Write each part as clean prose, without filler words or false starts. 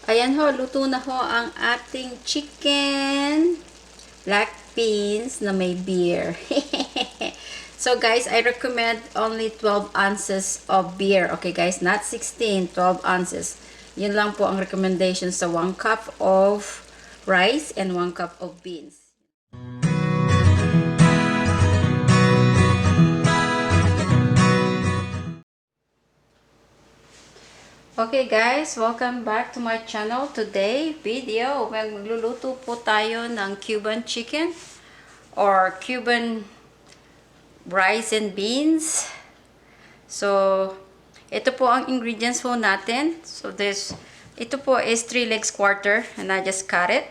Ayan ho, luto na ho ang ating chicken, black beans na may beer. So guys, I recommend only 12 ounces of beer. Okay guys, not 16, 12 ounces. Yun lang po ang recommendation sa 1 cup of rice and 1 cup of beans. Okay guys, welcome back to my channel. Today video, magluluto po tayo ng Cuban chicken or Cuban rice and beans. So, ito po ang ingredients po natin. So, ito po is 3 legs quarter and I just cut it.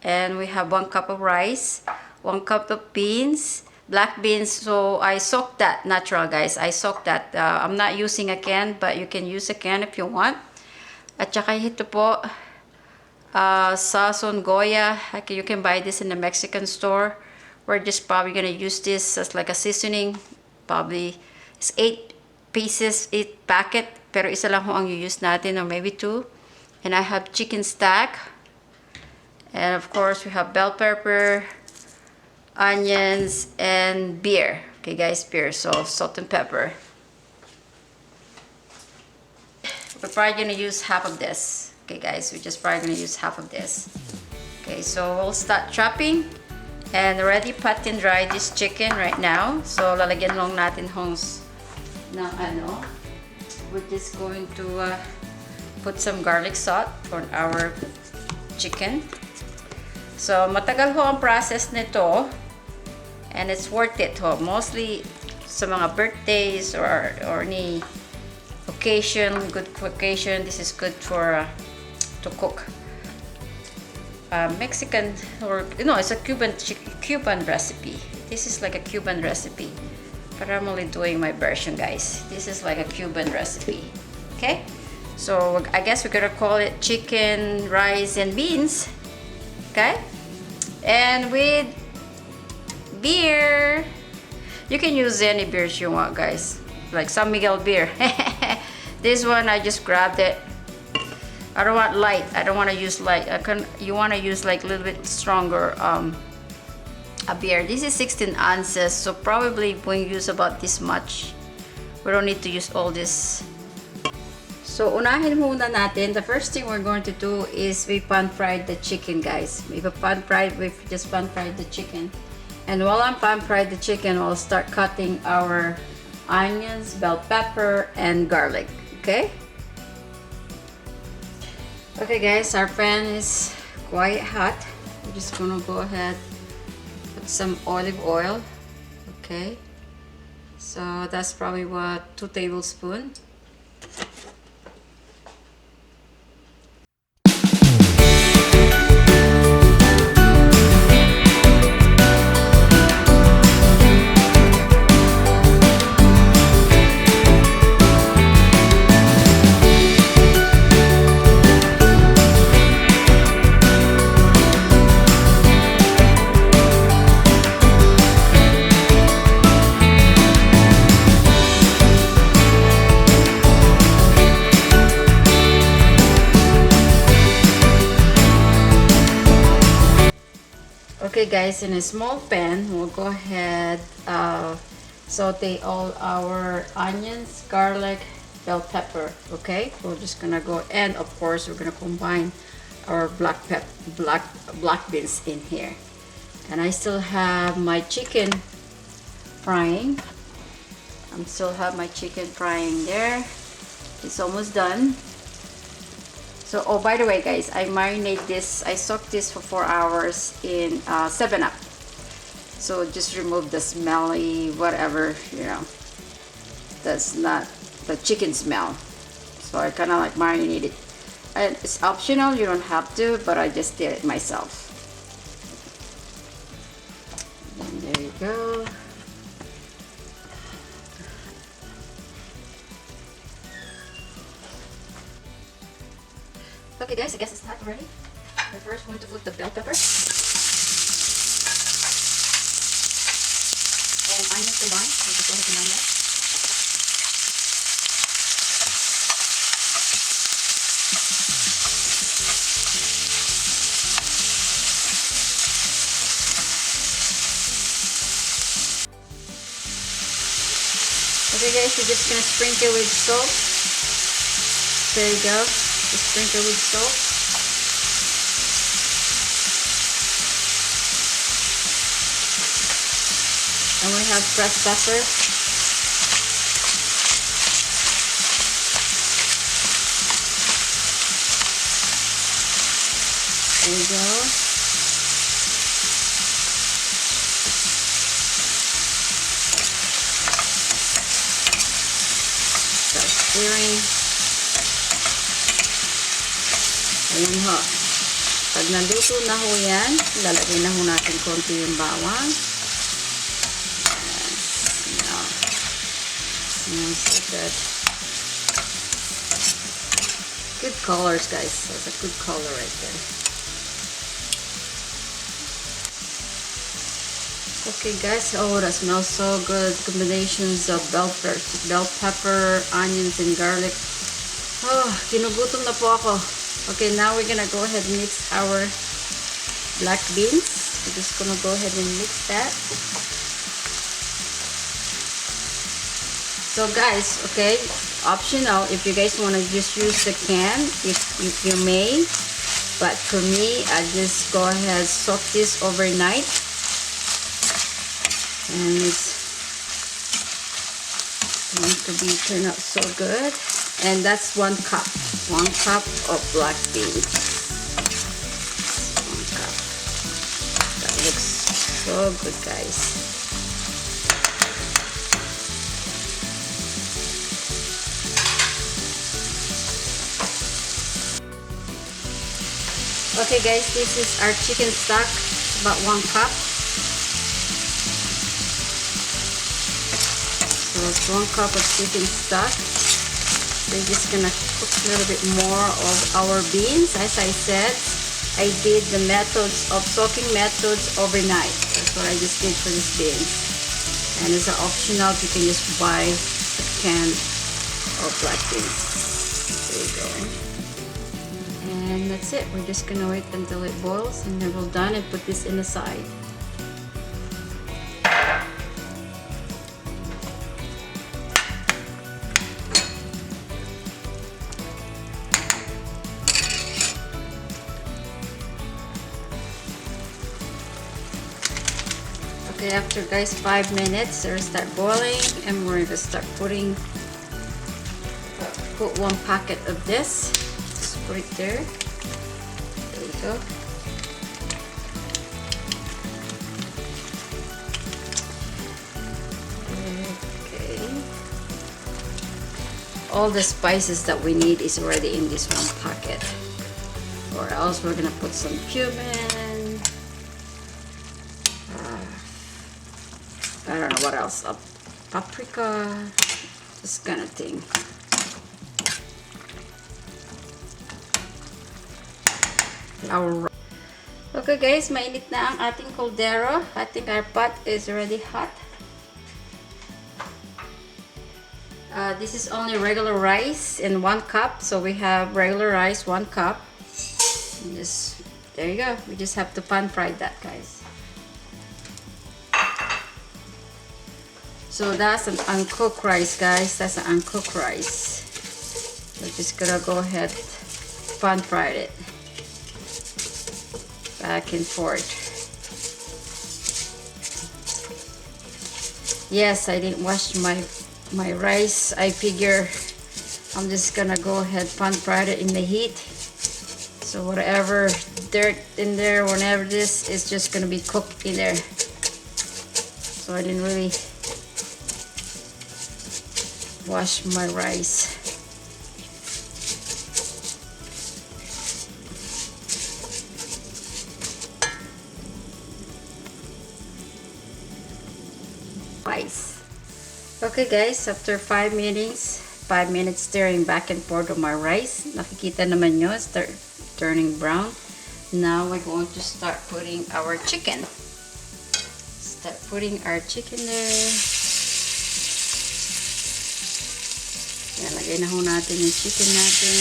And we have 1 cup of rice, 1 cup of beans, black beans. So, I soaked that natural guys. I soaked that. I'm not using a can, but you can use a can if you want. At saka ito po, sazon Goya. You can buy this in the Mexican store. We're just probably gonna use this as like a seasoning. Probably it's 8 pieces, 8 packet. Pero isa lang ho ang use natin, or maybe 2. And I have chicken stack. And of course, we have bell pepper, onions, and beer. Okay guys, beer. So salt and pepper. We're probably gonna use half of this. Okay guys, we're just probably gonna use half of this. Okay, so we'll start chopping. And already pat and dry this chicken right now. So lalagyan lang natin hongs ng ano. We're just going to put some garlic salt on our chicken. So matagal ho ang process nito. And it's worth it ho. Mostly sa mga birthdays or any occasion, good occasion. This is good for to cook. Mexican, or no, it's a Cuban recipe. This is like a Cuban recipe, but I'm only doing my version guys. This is like a Cuban recipe. Okay, so I guess we're gonna call it chicken, rice, and beans. Okay, and with beer, you can use any beers you want guys, like San Miguel beer. This one I just grabbed it. I don't want light. I don't want to use light. You want to use like a little bit stronger a beer. This is 16 ounces, so probably we use about this much. We don't need to use all this. So unahin muna natin. The first thing we're going to do is we pan-fried the chicken, guys. We just pan-fried the chicken. And while I'm pan-fried the chicken, we'll start cutting our onions, bell pepper, and garlic. Okay. Okay guys, our pan is quite hot. We're just gonna go ahead, put some olive oil. Okay, so that's probably 2 tablespoons. Okay guys, in a small pan, we'll go ahead saute all our onions, garlic, bell pepper. Okay, we're just gonna go, and of course we're gonna combine our black beans in here. And I still have my chicken frying. There. It's almost done. So, oh, by the way, guys, I soaked this for 4 hours in 7-Up. So, just remove the smelly, whatever, you know, that's not the chicken smell. So, I kind of like marinated. And it's optional, you don't have to, but I just did it myself. And there you go. Okay guys, I guess it's hot already. We're first going to put the bell pepper and onions combined. So just go ahead and combine that. Okay guys, we're just gonna sprinkle with salt. There you go. Just sprinkle with salt. And we have pressed pepper. There you go. Start stirring. Ayan ho. Pag naluto na ho yan, lalagay na ho natin konti yung bawang. So good. Good colors, guys. That's a good color right there. Okay, guys. Oh, that smells so good. Combinations of bell pepper, onions, and garlic. Oh, ginugutom na po ako. Okay, now we're gonna go ahead and mix our black beans. We're just gonna go ahead and mix that. So guys, okay, optional, if you guys want to just use the can, if you may, but for me, I just go ahead soak this overnight, and it's going to be turn out so good. And that's 1 cup of black beans. 1 cup. That looks so good, guys. Okay guys, this is our chicken stock, about 1 cup. So it's 1 cup of chicken stock. We're just gonna cook a little bit more of our beans. As I said, I did the methods of soaking methods overnight. That's what I just did for these beans. And it's optional, you can just buy a can of black beans. There you go. And that's it. We're just gonna wait until it boils, and then we're done and put this in the side. Okay, after guys 5 minutes, it'll start boiling, and we're gonna start put 1 packet of this. Put it there. There you go. Okay. All the spices that we need is already in this 1 packet. Or else we're gonna put some cumin. I don't know what else. Paprika. This kind of thing. Okay guys, mainit na ang ating caldero. I think our pot is already hot. This is only regular rice in 1 cup. So we have regular rice 1 cup. Just there you go. We just have to pan fry that, guys. So that's an uncooked rice, guys. That's an uncooked rice. We're just gonna go ahead pan fry it. Back and forth. Yes, I didn't wash my rice. I figure I'm just gonna go ahead pan fry it in the heat. So whatever dirt in there, whenever this is just gonna be cooked in there. So I didn't really wash my rice. Okay guys, after 5 minutes stirring back and forth on my rice, nakikita naman nyo, start turning brown. Now we're going to start putting our chicken. Start putting our chicken there. Yan, lagay na ho natin yung chicken natin.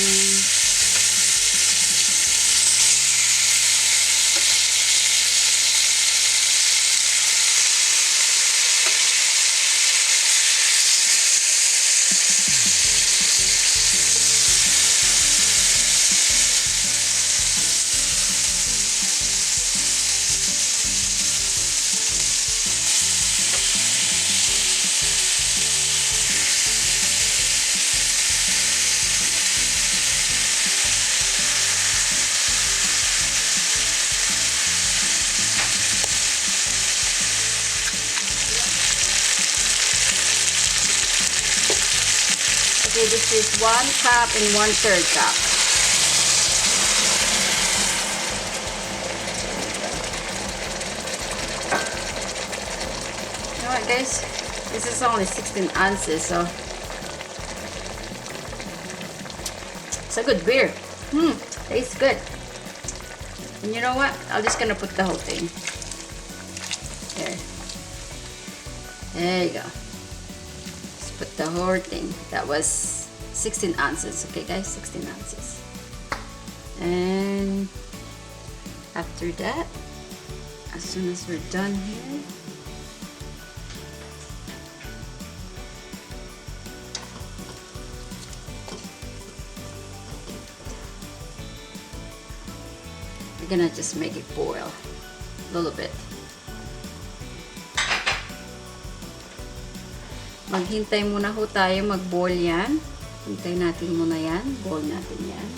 this is 1 cup and 1/3 cup. You know what, guys? This is only 16 ounces, so it's a good beer. Tastes good. And you know what? I'm just gonna put the whole thing. There. There you go. Let's put the whole thing. That was 16 ounces. Okay, guys? 16 ounces. And after that, as soon as we're done here, we're gonna just make it boil a little bit. Maghintay muna ho tayo mag-boil yan. Hintay natin muna yan. Boil natin yan.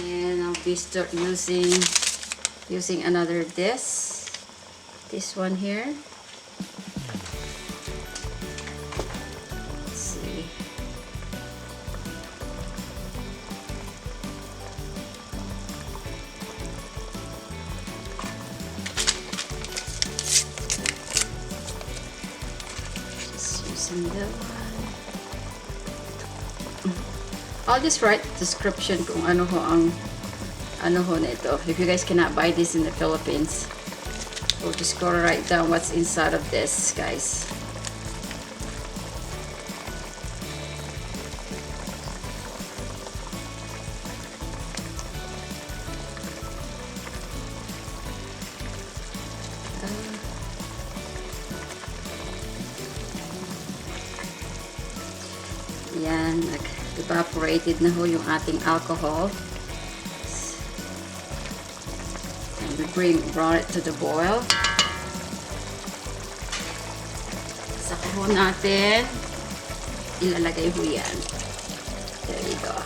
And I'll be start using another this one here. Let's see. I'll just write description kung ano ho ang nito. If you guys cannot buy this in the Philippines, we'll just go write down what's inside of this, guys. Yan, evaporated na ho yung ating alcohol. And we brought it to the boil. Saka ho natin ilalagay ho yan. There you go.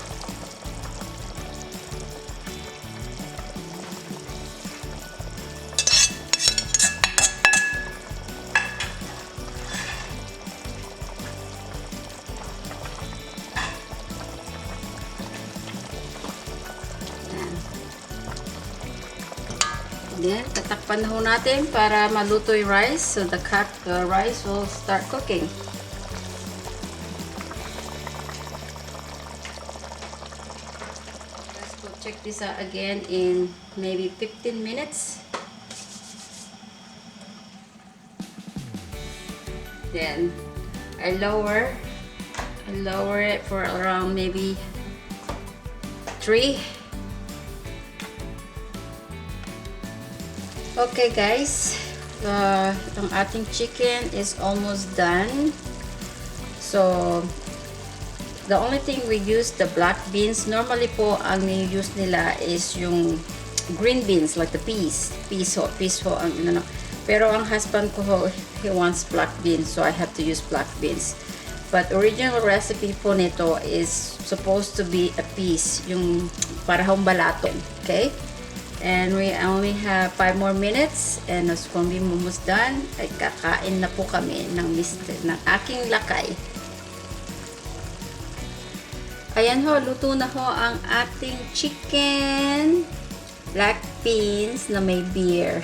Then, tatakpan na ho natin para maluto yung rice. So, the rice will start cooking. Let's go check this out again in maybe 15 minutes. Then, I lower it for around maybe 3. Okay guys, ang ating chicken is almost done. So, the only thing we use the black beans. Normally po, ang ni-use nila is yung green beans, like the peas ho, ang ano. Pero ang husband ko ho, he wants black beans, so I have to use black beans. But original recipe po nito is supposed to be a peas, yung para hong balato, okay? And we only have 5 more minutes, and as kung be almost done, ay kakain na po kami ng aking lakay. Ayan ho, luto na ho ang ating chicken, black beans na may beer.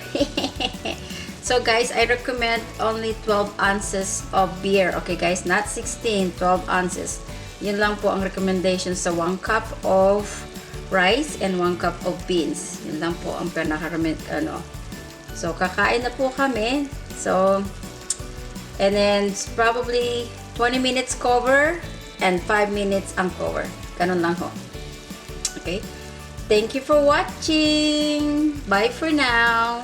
So guys, I recommend only 12 ounces of beer. Okay guys, not 16, 12 ounces. Yun lang po ang recommendation sa 1 cup of rice and 1 cup of beans. Yun lang po ang pinaka-recommend, ano. So, kakain na po kami. So, and then probably 20 minutes cover and 5 minutes ang cover. Ganun lang ho. Okay? Thank you for watching. Bye for now.